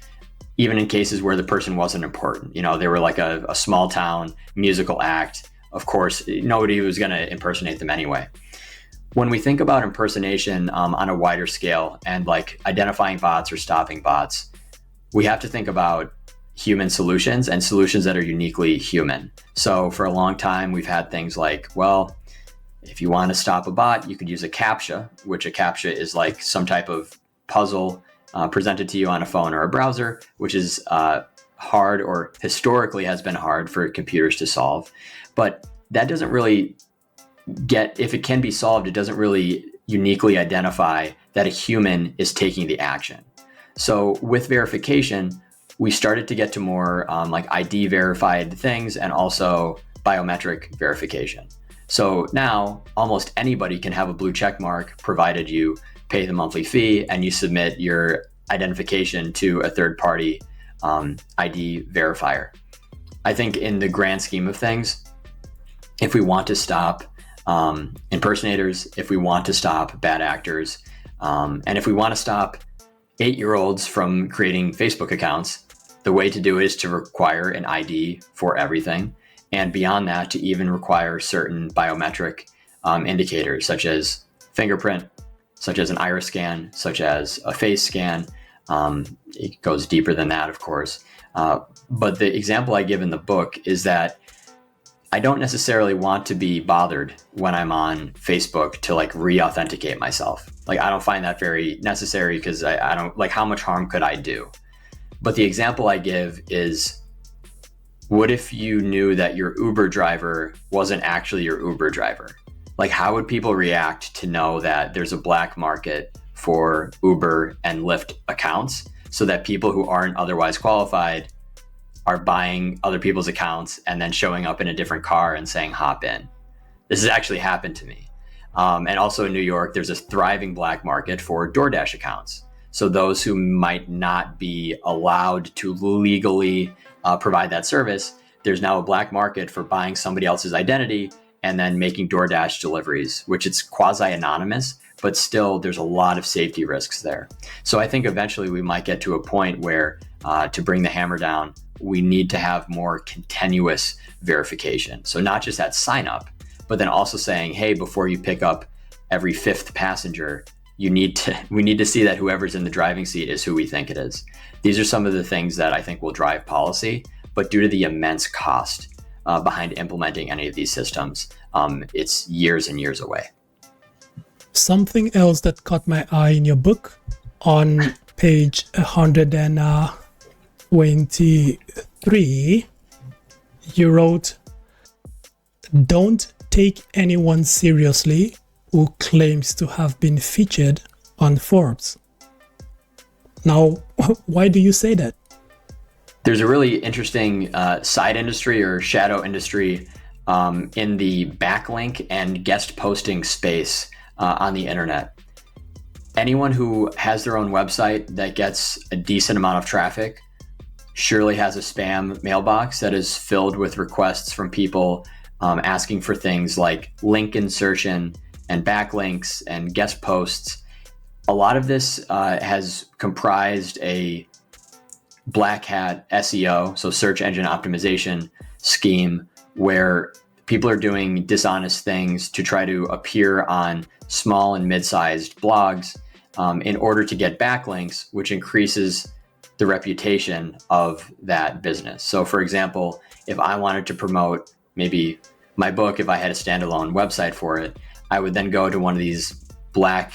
even in cases where the person wasn't important. They were like a small town musical act of course, nobody was going to impersonate them anyway. When we think about impersonation on a wider scale and like identifying bots or stopping bots, we have to think about human solutions and solutions that are uniquely human. So for a long time, we've had things like, well, if you want to stop a bot, you could use a CAPTCHA, which a CAPTCHA is like some type of puzzle presented to you on a phone or a browser, which is hard, or historically has been hard for computers to solve. But that doesn't really if it can be solved, it doesn't really uniquely identify that a human is taking the action. So with verification, we started to get to more like ID verified things and also biometric verification. So now almost anybody can have a blue check mark provided you pay the monthly fee and you submit your identification to a third party ID verifier. I think in the grand scheme of things, if we want to stop impersonators, if we want to stop bad actors, and if we want to stop 8-year-olds from creating Facebook accounts, the way to do it is to require an ID for everything. And beyond that, to even require certain biometric indicators, such as fingerprint, such as an iris scan, such as a face scan. It goes deeper than that, of course. But the example I give in the book is that I don't necessarily want to be bothered when I'm on Facebook to like re-authenticate myself. Like, I don't find that very necessary because I don't like, how much harm could I do? But the example I give is, what if you knew that your Uber driver wasn't actually your Uber driver? Like, how would people react to know that there's a black market for Uber and Lyft accounts so that people who aren't otherwise qualified are buying other people's accounts and then showing up in a different car and saying, hop in? This has actually happened to me. And also in New York, there's a thriving black market for DoorDash accounts. So those who might not be allowed to legally provide that service, there's now a black market for buying somebody else's identity and then making DoorDash deliveries, which it's quasi-anonymous, but still there's a lot of safety risks there. So I think eventually we might get to a point where to bring the hammer down, we need to have more continuous verification. So not just at sign up, but then also saying, hey, before you pick up every 5th passenger, we need to see that whoever's in the driving seat is who we think it is. These are some of the things that I think will drive policy, but due to the immense cost behind implementing any of these systems, it's years and years away. Something else that caught my eye in your book, on page 123, you wrote, "Don't take anyone seriously who claims to have been featured on Forbes." Now, why do you say that? There's a really interesting side industry or shadow industry in the backlink and guest posting space on the internet. Anyone who has their own website that gets a decent amount of traffic surely has a spam mailbox that is filled with requests from people asking for things like link insertion and backlinks and guest posts. A lot of this has comprised a black hat SEO, so search engine optimization scheme, where people are doing dishonest things to try to appear on small and mid-sized blogs in order to get backlinks, which increases the reputation of that business. So for example, if I wanted to promote maybe my book, if I had a standalone website for it, I would then go to one of these black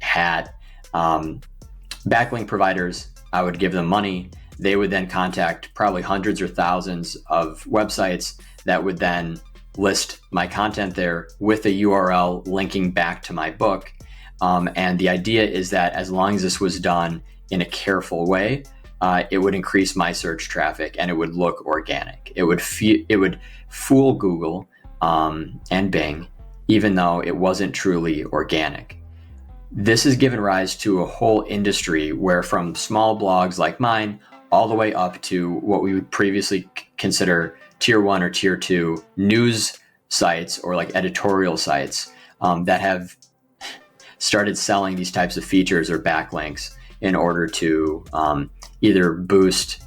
hat backlink providers. I would give them money. They would then contact probably hundreds or thousands of websites that would then list my content there with a URL linking back to my book. And the idea is that as long as this was done in a careful way, it would increase my search traffic and it would look organic. It would fool Google and Bing, even though it wasn't truly organic. This has given rise to a whole industry where, from small blogs like mine all the way up to what we would previously consider tier 1 or tier 2 news sites or like editorial sites that have started selling these types of features or backlinks in order to either boost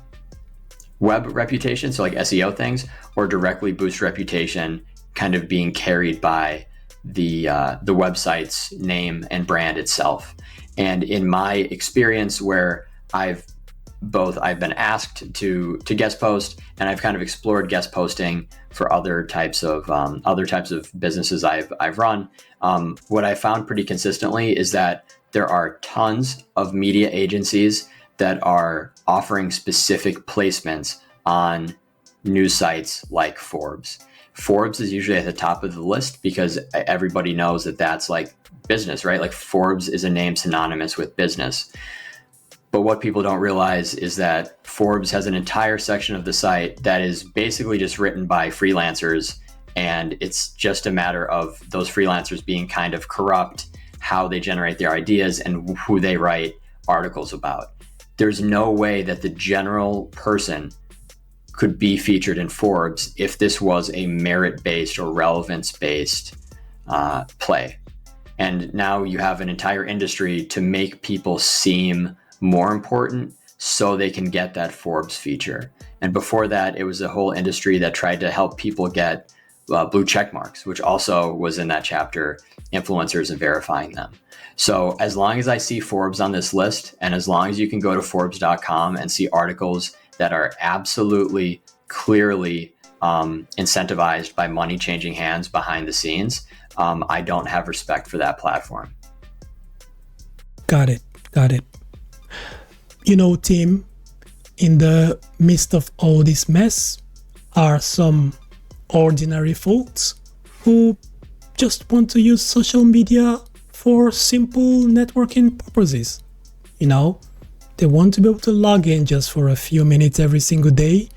web reputation, so like SEO things, or directly boost reputation kind of being carried by the website's name and brand itself. And in my experience, where I've been asked to guest post, and I've kind of explored guest posting for other types of businesses I've run. What I found pretty consistently is that there are tons of media agencies that are offering specific placements on news sites like Forbes. Forbes is usually at the top of the list because everybody knows that that's like business, right? Like Forbes is a name synonymous with business. But what people don't realize is that Forbes has an entire section of the site that is basically just written by freelancers, and it's just a matter of those freelancers being kind of corrupt, how they generate their ideas and who they write articles about. There's no way that the general person could be featured in Forbes if this was a merit-based or relevance-based play. And now you have an entire industry to make people seem more important so they can get that Forbes feature. And before that, it was a whole industry that tried to help people get blue check marks, which also was in that chapter, influencers and verifying them. So as long as I see Forbes on this list, and as long as you can go to Forbes.com and see articles that are absolutely clearly incentivized by money changing hands behind the scenes, I don't have respect for that platform. Got it. You know, Tim, in the midst of all this mess are some ordinary folks who just want to use social media for simple networking purposes. You know, they want to be able to log in just for a few minutes every single day,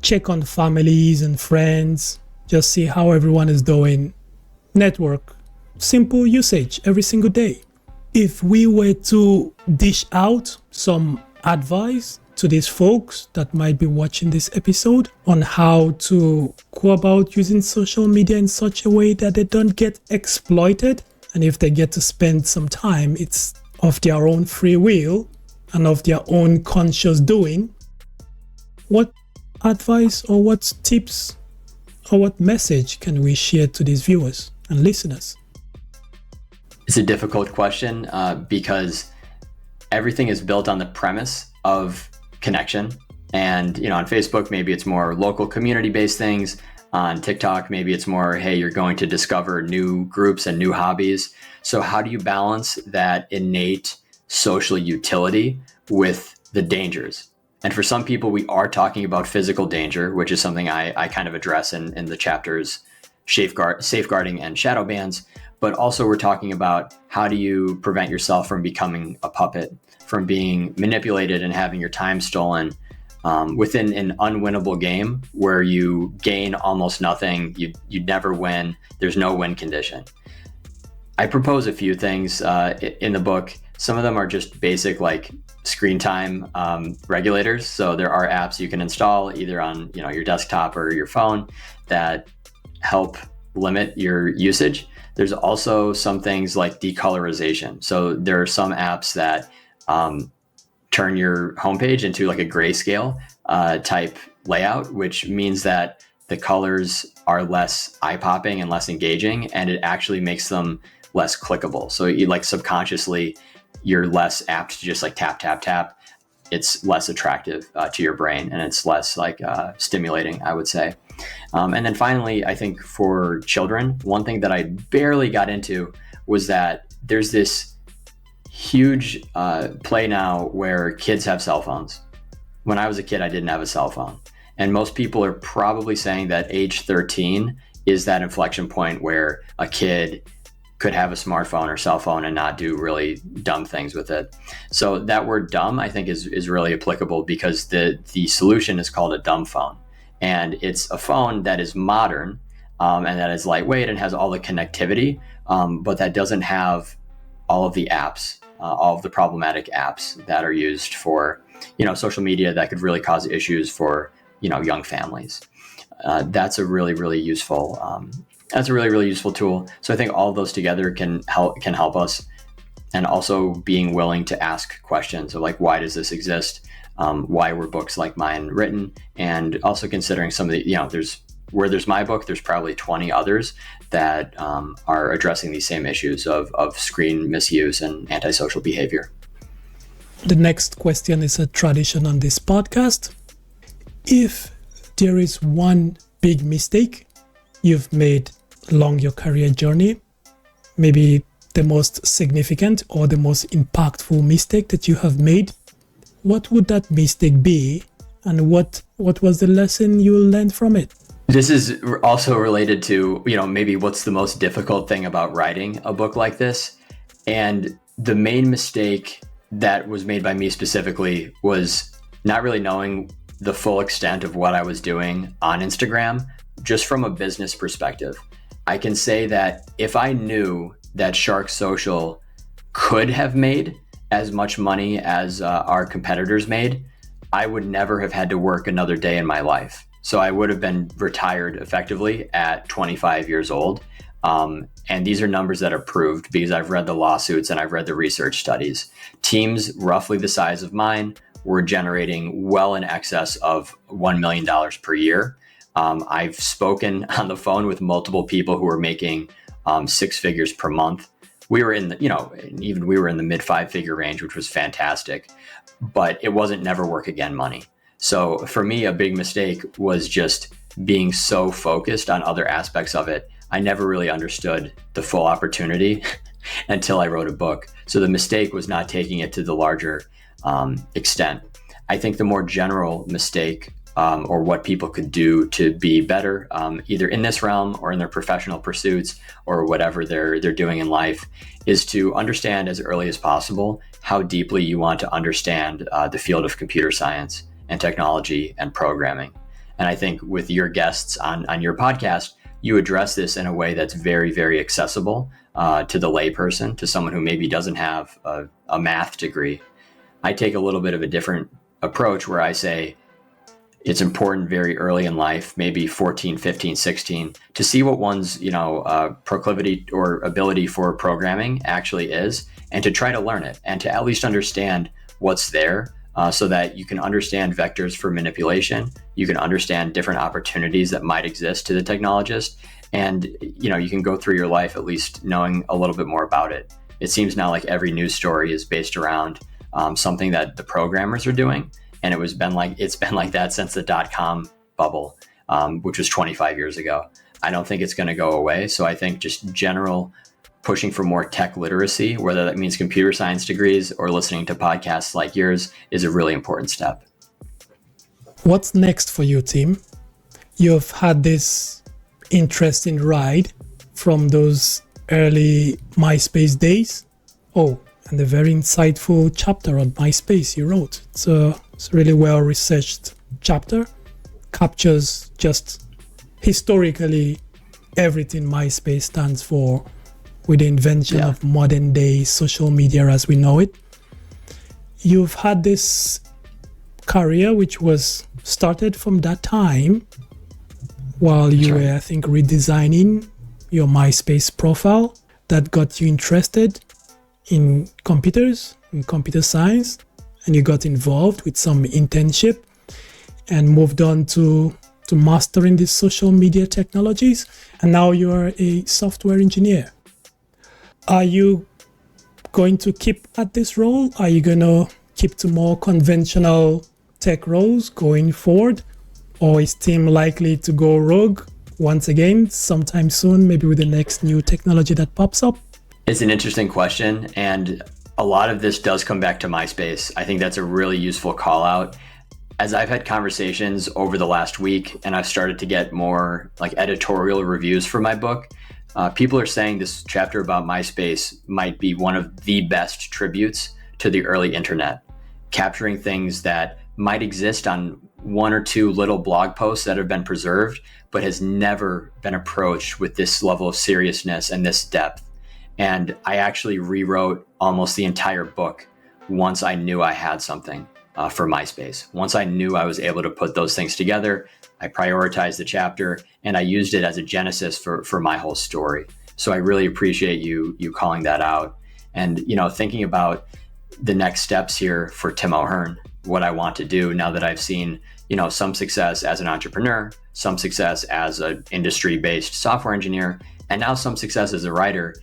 check on families and friends, just see how everyone is doing, network, simple usage every single day. If we were to dish out some advice to these folks that might be watching this episode on how to go about using social media in such a way that they don't get exploited, and if they get to spend some time, it's of their own free will and of their own conscious doing, what advice or what tips or what message can we share to these viewers and listeners? It's a difficult question because everything is built on the premise of connection. And, you know, on Facebook, maybe it's more local community-based things. On TikTok, maybe it's more, hey, you're going to discover new groups and new hobbies. So how do you balance that innate social utility with the dangers? And for some people, we are talking about physical danger, which is something I kind of address in the chapters safeguarding and shadow bans. But also we're talking about how do you prevent yourself from becoming a puppet, from being manipulated and having your time stolen within an unwinnable game where you gain almost nothing, you never win, there's no win condition. I propose a few things in the book. Some of them are just basic like screen time regulators. So there are apps you can install either on your desktop or your phone that help limit your usage. There's also some things like decolorization. So there are some apps that turn your homepage into like a grayscale type layout, which means that the colors are less eye-popping and less engaging, and it actually makes them less clickable. So you like subconsciously, you're less apt to just like tap, tap, tap. It's less attractive to your brain, and it's less like stimulating, I would say. And then finally, I think for children, one thing that I barely got into was that there's this huge play now where kids have cell phones. When I was a kid, I didn't have a cell phone. And most people are probably saying that age 13 is that inflection point where a kid could have a smartphone or cell phone and not do really dumb things with it. So that word dumb, I think, is really applicable because the solution is called a dumb phone. And it's a phone that is modern and that is lightweight and has all the connectivity, but that doesn't have all of the apps, all of the problematic apps that are used for, social media that could really cause issues for, young families. That's a really, really useful tool. So I think all of those together can help us and also being willing to ask questions of like, why does this exist? Why were books like mine written? And also considering some of the, there's my book, there's probably 20 others that are addressing these same issues of screen misuse and antisocial behavior. The next question is a tradition on this podcast. If there is one big mistake you've made along your career journey, maybe the most significant or the most impactful mistake that you have made, what would that mistake be? And what was the lesson you learned from it? This is also related to, maybe what's the most difficult thing about writing a book like this. And the main mistake that was made by me specifically was not really knowing the full extent of what I was doing on Instagram, just from a business perspective. I can say that if I knew that Shark Social could have made as much money as our competitors made, I would never have had to work another day in my life. So I would have been retired effectively at 25 years old. And these are numbers that are proved because I've read the lawsuits and I've read the research studies. Teams roughly the size of mine were generating well in excess of $1 million per year. I've spoken on the phone with multiple people who were making 6 figures per month. We were in the, we were in the mid 5-figure range, which was fantastic, but it wasn't never work again money. So for me, a big mistake was just being so focused on other aspects of it. I never really understood the full opportunity until I wrote a book. So the mistake was not taking it to the larger extent. I think the more general mistake or what people could do to be better, either in this realm or in their professional pursuits or whatever they're doing in life, is to understand as early as possible how deeply you want to understand the field of computer science and technology and programming. And I think with your guests on your podcast, you address this in a way that's very, very accessible to the layperson, to someone who maybe doesn't have a math degree. I take a little bit of a different approach where I say it's important very early in life, maybe 14, 15, 16, to see what one's proclivity or ability for programming actually is, and to try to learn it and to at least understand what's there. So that you can understand vectors for manipulation, you can understand different opportunities that might exist to the technologist, and you can go through your life at least knowing a little bit more about it. It seems now like every news story is based around something that the programmers are doing, and it's been like that since the .com bubble, which was 25 years ago. I don't think it's going to go away. So I think just general pushing for more tech literacy, whether that means computer science degrees or listening to podcasts like yours, is a really important step. What's next for you, Tim? You've had this interesting ride from those early MySpace days. Oh, and a very insightful chapter on MySpace you wrote. It's a really well-researched chapter. Captures just historically everything MySpace stands for, with the invention of modern day social media as we know it. You've had this career which was started from that time while you were, I think, redesigning your MySpace profile that got you interested in computers, in computer science, and you got involved with some internship and moved on to mastering these social media technologies, and now you're a software engineer. Are you going to keep at this role? Are you going to keep to more conventional tech roles going forward? Or is Tim likely to go rogue once again sometime soon, maybe with the next new technology that pops up? It's an interesting question. And a lot of this does come back to MySpace. I think that's a really useful call out. As I've had conversations over the last week and I've started to get more like editorial reviews for my book, people are saying this chapter about MySpace might be one of the best tributes to the early internet, capturing things that might exist on one or two little blog posts that have been preserved, but has never been approached with this level of seriousness and this depth. And I actually rewrote almost the entire book once I knew I had something for MySpace. Once I knew I was able to put those things together, I prioritized the chapter and I used it as a genesis for my whole story. So I really appreciate you calling that out. And, thinking about the next steps here for Tim O'Hearn, what I want to do now that I've seen, some success as an entrepreneur, some success as an industry-based software engineer, and now some success as a writer.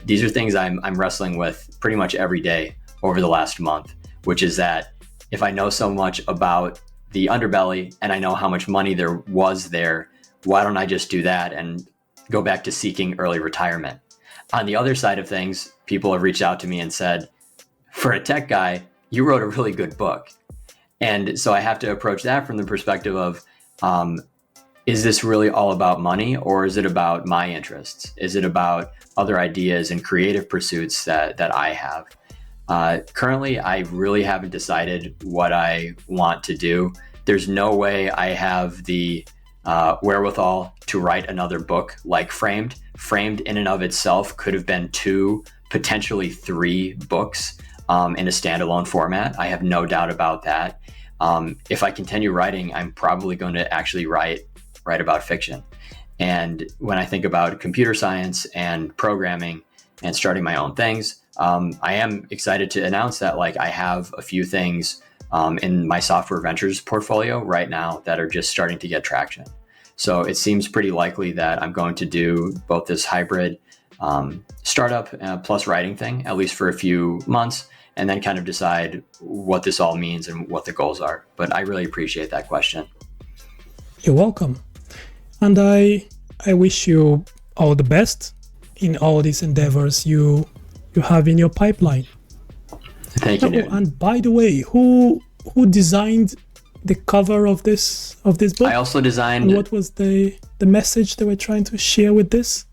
These are things I'm wrestling with pretty much every day over the last month, which is that if I know so much about the underbelly and I know how much money there was there, why don't I just do that and go back to seeking early retirement? On the other side of things, people have reached out to me and said, for a tech guy, you wrote a really good book. And so I have to approach that from the perspective of, is this really all about money, or is it about my interests? Is it about other ideas and creative pursuits that I have? Currently, I really haven't decided what I want to do. There's no way I have the wherewithal to write another book like Framed. Framed in and of itself could have been 2, potentially 3 books in a standalone format. I have no doubt about that. If I continue writing, I'm probably going to actually write about fiction. And when I think about computer science and programming and starting my own things, I am excited to announce that I have a few things in my software ventures portfolio right now that are just starting to get traction. So it seems pretty likely that I'm going to do both this hybrid startup plus writing thing, at least for a few months, and then kind of decide what this all means and what the goals are. But I really appreciate that question. You're welcome. And I wish you all the best in all these endeavors you have in your pipeline. Thank you. And by the way, who designed the cover of this book? I also designed. And what was the message they were trying to share with this?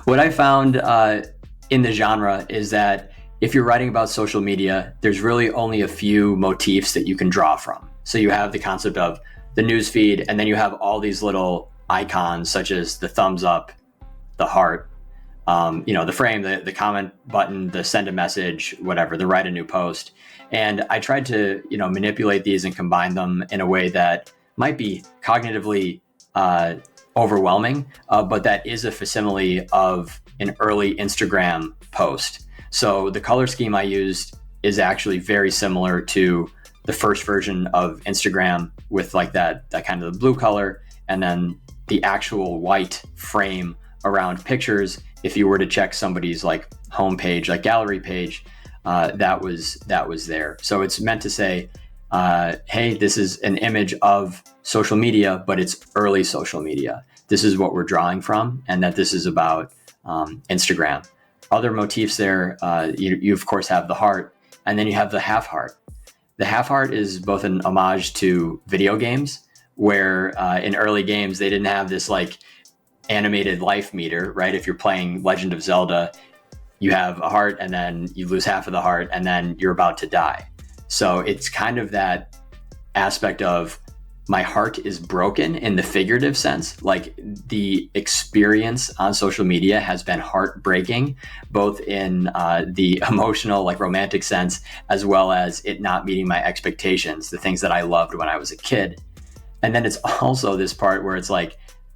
What I found in the genre is that if you're writing about social media, there's really only a few motifs that you can draw from. So you have the concept of the news feed, and then you have all these little icons such as the thumbs up, the heart, the frame, the comment button, the send a message, whatever, the write a new post. And I tried to, manipulate these and combine them in a way that might be cognitively overwhelming, but that is a facsimile of an early Instagram post. So the color scheme I used is actually very similar to the first version of Instagram with that kind of the blue color, and then the actual white frame around pictures. If you were to check somebody's homepage, gallery page, that was there. So it's meant to say, hey, this is an image of social media, but it's early social media. This is what we're drawing from, and that this is about Instagram. Other motifs there, you of course have the heart, and then you have the half heart. The half heart is both an homage to video games, where in early games they didn't have this animated life meter, right? If you're playing Legend of Zelda, you have a heart and then you lose half of the heart and then you're about to die. So it's kind of that aspect of my heart is broken in the figurative sense. The experience on social media has been heartbreaking, both in the emotional, romantic sense, as well as it not meeting my expectations, the things that I loved when I was a kid. And then it's also this part where it's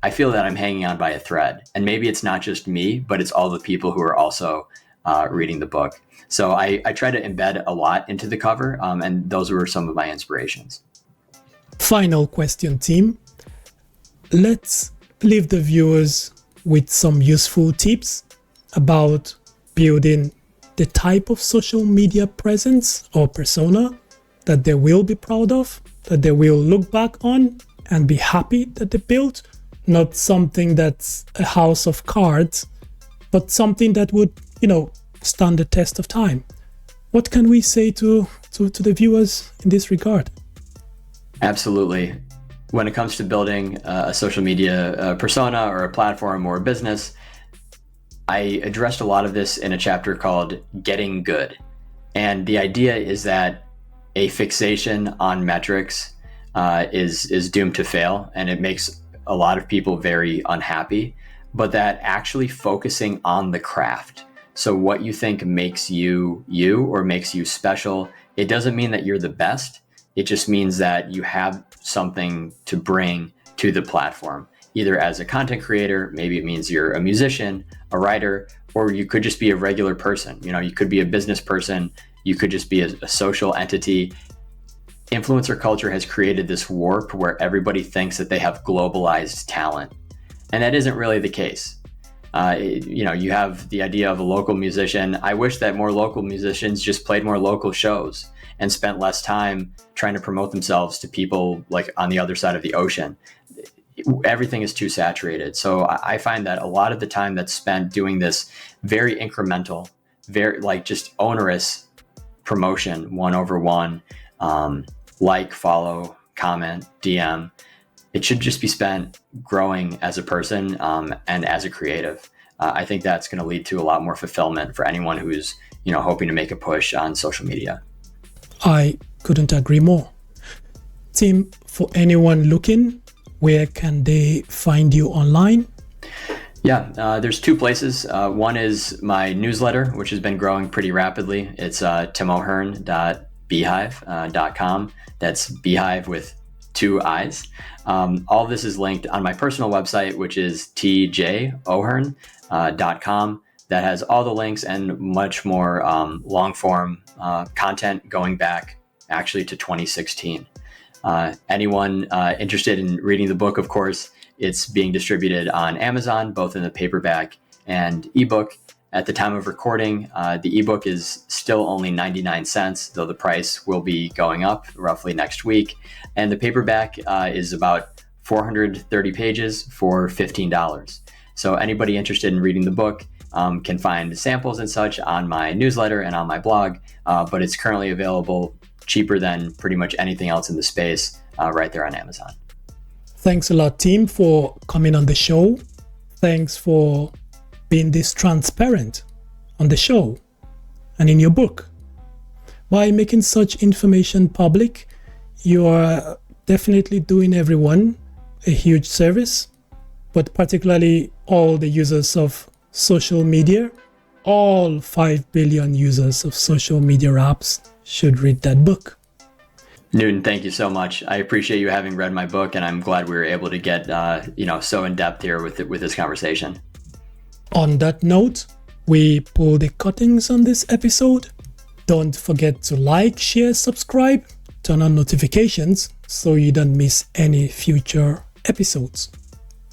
I feel that I'm hanging on by a thread. And maybe it's not just me, but it's all the people who are also reading the book. So I try to embed a lot into the cover, and those were some of my inspirations. Final question, team. Let's leave the viewers with some useful tips about building the type of social media presence or persona that they will be proud of, that they will look back on and be happy that they built. Not something that's a house of cards, but something that would, stand the test of time. What can we say to the viewers in this regard? Absolutely. When it comes to building a social media persona or a platform or a business, I addressed a lot of this in a chapter called Getting Good. And the idea is that a fixation on metrics is doomed to fail, and it makes a lot of people very unhappy, but that actually focusing on the craft. So what you think makes you or makes you special, it doesn't mean that you're the best. It just means that you have something to bring to the platform, either as a content creator, maybe it means you're a musician, a writer, or you could just be a regular person. You could be a business person. You could just be a social entity. Influencer culture has created this warp where everybody thinks that they have globalized talent. And that isn't really the case. You have the idea of a local musician. I wish that more local musicians just played more local shows and spent less time trying to promote themselves to people like on the other side of the ocean. Everything is too saturated. So I find that a lot of the time that's spent doing this very incremental, very like just onerous promotion, 1-over-1, like, follow, comment, DM. It should just be spent growing as a person and as a creative. I think that's going to lead to a lot more fulfillment for anyone who's hoping to make a push on social media. I couldn't agree more. Tim, for anyone looking, where can they find you online? Yeah, there's two places. One is my newsletter, which has been growing pretty rapidly. It's timohern.beehive.com. That's Beehive with 2 I's. All this is linked on my personal website, which is tjohern.com. That has all the links and much more long form content going back actually to 2016. Anyone interested in reading the book, of course, it's being distributed on Amazon, both in the paperback and ebook. At the time of recording, the ebook is still only 99 cents, though the price will be going up roughly next week. And the paperback is about 430 pages for $15. So anybody interested in reading the book can find samples and such on my newsletter and on my blog, but it's currently available cheaper than pretty much anything else in the space right there on Amazon. Thanks a lot, Tim, for coming on the show. Thanks for being this transparent on the show and in your book. By making such information public, you are definitely doing everyone a huge service, but particularly all the users of social media. All 5 billion users of social media apps should read that book. Newton, thank you so much. I appreciate you having read my book, and I'm glad we were able to get so in depth here with this conversation. On that note, we pull the cuttings on this episode. Don't forget to like, share, subscribe, turn on notifications so you don't miss any future episodes.